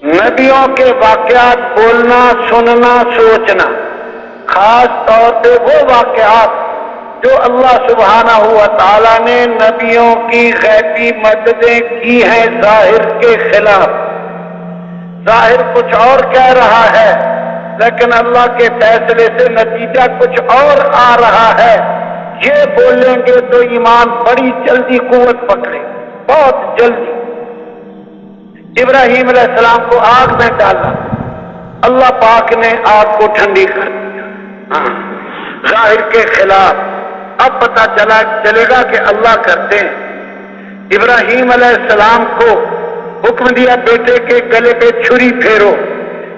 نبیوں کے واقعات بولنا، سننا، سوچنا، خاص طور پہ وہ واقعات جو اللہ سبحانہ و تعالیٰ نے نبیوں کی غیبی مددیں کی ہیں ظاہر کے خلاف۔ ظاہر کچھ اور کہہ رہا ہے لیکن اللہ کے فیصلے سے نتیجہ کچھ اور آ رہا ہے، یہ بولیں گے تو ایمان بڑی جلدی قوت پکڑے، بہت جلدی۔ ابراہیم علیہ السلام کو آگ میں ڈالا، اللہ پاک نے آگ کو ٹھنڈی کر دیا، ظاہر کے خلاف۔ اب پتہ چلے گا کہ اللہ کرتے ہیں۔ ابراہیم علیہ السلام کو حکم دیا بیٹے کے گلے پہ چھری پھیرو،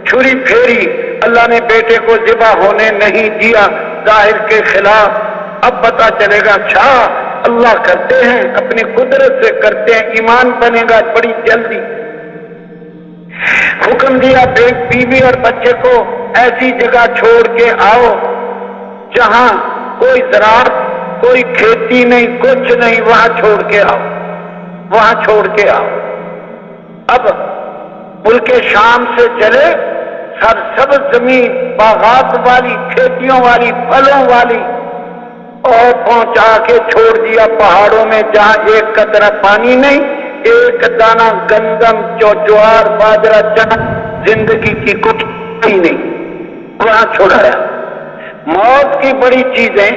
چھری پھیری، اللہ نے بیٹے کو ذبح ہونے نہیں دیا، ظاہر کے خلاف۔ اب پتہ چلے گا اچھا اللہ کرتے ہیں، اپنی قدرت سے کرتے ہیں، ایمان بنے گا بڑی جلدی۔ حکم دیا بیوی اور بچے کو ایسی جگہ چھوڑ کے آؤ جہاں کوئی زراعت، کوئی کھیتی نہیں، کچھ نہیں، وہاں چھوڑ کے آؤ، وہاں چھوڑ کے آؤ۔ اب ملک شام سے چلے، سرسبز زمین، باغات والی، کھیتیوں والی، پھلوں والی، اور پہنچا کے چھوڑ دیا پہاڑوں میں جہاں ایک قطرہ پانی نہیں، ایک دانہ گندم، جوار، باجرہ، چنا، زندگی کی کچھ نہیں، وہاں چھوڑایا۔ موت کی بڑی چیزیں،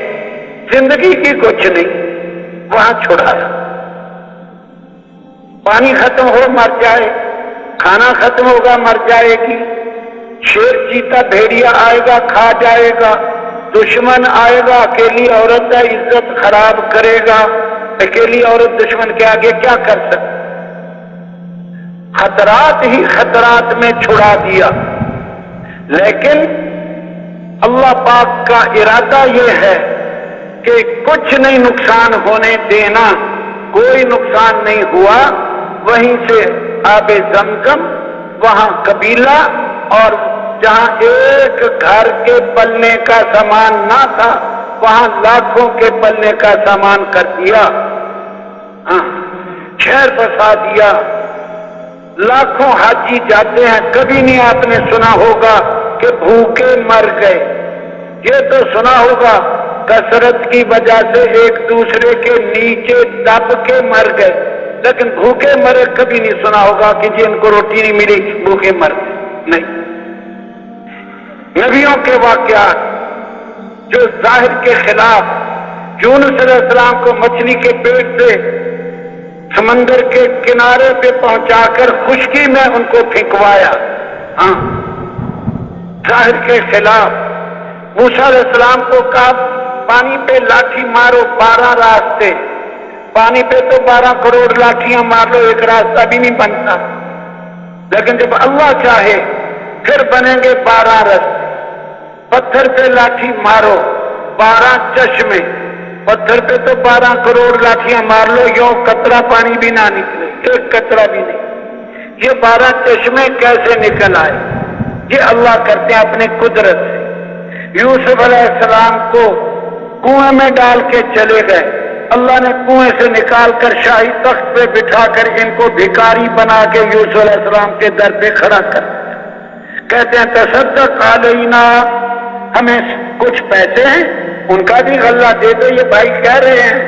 زندگی کی کچھ نہیں، وہاں چھوڑایا۔ پانی ختم ہو مر جائے، کھانا ختم ہوگا مر جائے گی، شیر چیتا بھیڑیا آئے گا کھا جائے گا، دشمن آئے گا، اکیلی عورت ہے عزت خراب کرے گا، اکیلی عورت دشمن کے آگے کیا کر سکتی؟ خطرات ہی خطرات میں چھڑا دیا۔ لیکن اللہ پاک کا ارادہ یہ ہے کہ کچھ نہیں نقصان ہونے دینا، کوئی نقصان نہیں ہوا۔ وہیں سے آب زمزم، وہاں قبیلہ، اور جہاں ایک گھر کے پلنے کا سامان نہ تھا وہاں لاکھوں کے پلنے کا سامان کر دیا، شہر بسا دیا۔ لاکھوں حاجی جاتے ہیں، کبھی نہیں آپ نے سنا ہوگا کہ بھوکے مر گئے، یہ تو سنا ہوگا کثرت کی وجہ سے ایک دوسرے کے نیچے دب کے مر گئے، لیکن بھوکے مرے کبھی نہیں سنا ہوگا کہ جن کو روٹی نہیں ملی بھوکے مر گئے، نہیں۔ نبیوں کے واقعات جو ظاہر کے خلاف، یونس علیہ السلام کو مچھلی کے پیٹ سے سمندر کے کنارے پہ پہنچا کر خشکی میں ان کو پھینکوایا، ظاہر کے خلاف۔ موسیٰ علیہ السلام کو کہا پانی پہ لاٹھی مارو، 12 راستے، پانی پہ تو 12 کروڑ لاٹھیاں مار لو ایک راستہ بھی نہیں بنتا، لیکن جب اللہ چاہے پھر بنیں گے 12 راستے۔ پتھر پہ لاٹھی مارو، 12 چشمے، پتھر پہ تو 12 کروڑ لاٹھیاں مار لو، یوں قطرہ پانی بھی نہ نکلے، ایک قطرہ بھی نہیں۔ یہ 12 چشمے کیسے نکل آئے؟ یہ اللہ کرتے ہیں اپنی قدرت سے۔ یوسف علیہ السلام کو کنویں میں ڈال کے چلے گئے، اللہ نے کنویں سے نکال کر شاہی تخت پہ بٹھا کر ان کو بھکاری بنا کے یوسف علیہ السلام کے در پہ کھڑا کر دیا۔ کہتے ہیں تصدق علینا، ہمیں کچھ پیسے ہیں ان کا بھی غلہ دے دو، یہ بھائی کہہ رہے ہیں،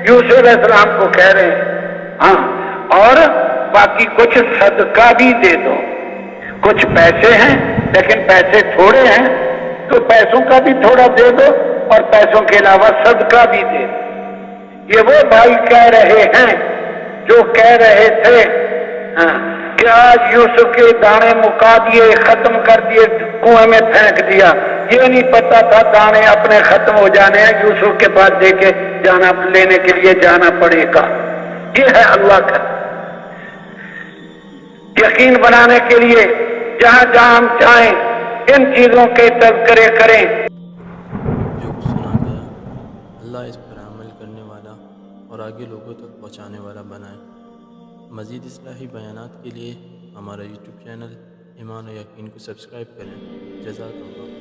یوسف علیہ السلام کو کہہ رہے ہیں، اور باقی کچھ صدقہ بھی دے دو۔ کچھ پیسے ہیں لیکن پیسے تھوڑے ہیں تو پیسوں کا بھی تھوڑا دے دو اور پیسوں کے علاوہ صدقہ بھی دے دو۔ یہ وہ بھائی کہہ رہے ہیں جو کہہ رہے تھے کہ آج یوسف کے دانے مکا دیے، ختم کر دیے، کنویں میں پھینک دیا۔ یہ نہیں پتا تھا دانے اپنے ختم ہو جانے ہیں، یوسف کے پاس دے کے جانا، لینے کے لیے جانا پڑے گا۔ یہ ہے اللہ کا یقین بنانے کے لیے جہاں جہاں ہم چاہیں ان چیزوں کے تذکرے کریں۔ جو کچھ سنا گیا اللہ اس پر عمل کرنے والا اور آگے لوگوں تک پہنچانے والا بنائے۔ مزید اصلاحی بیانات کے لیے ہمارا یوٹیوب چینل ایمان و یقین کو سبسکرائب کریں۔ جزاک اللہ۔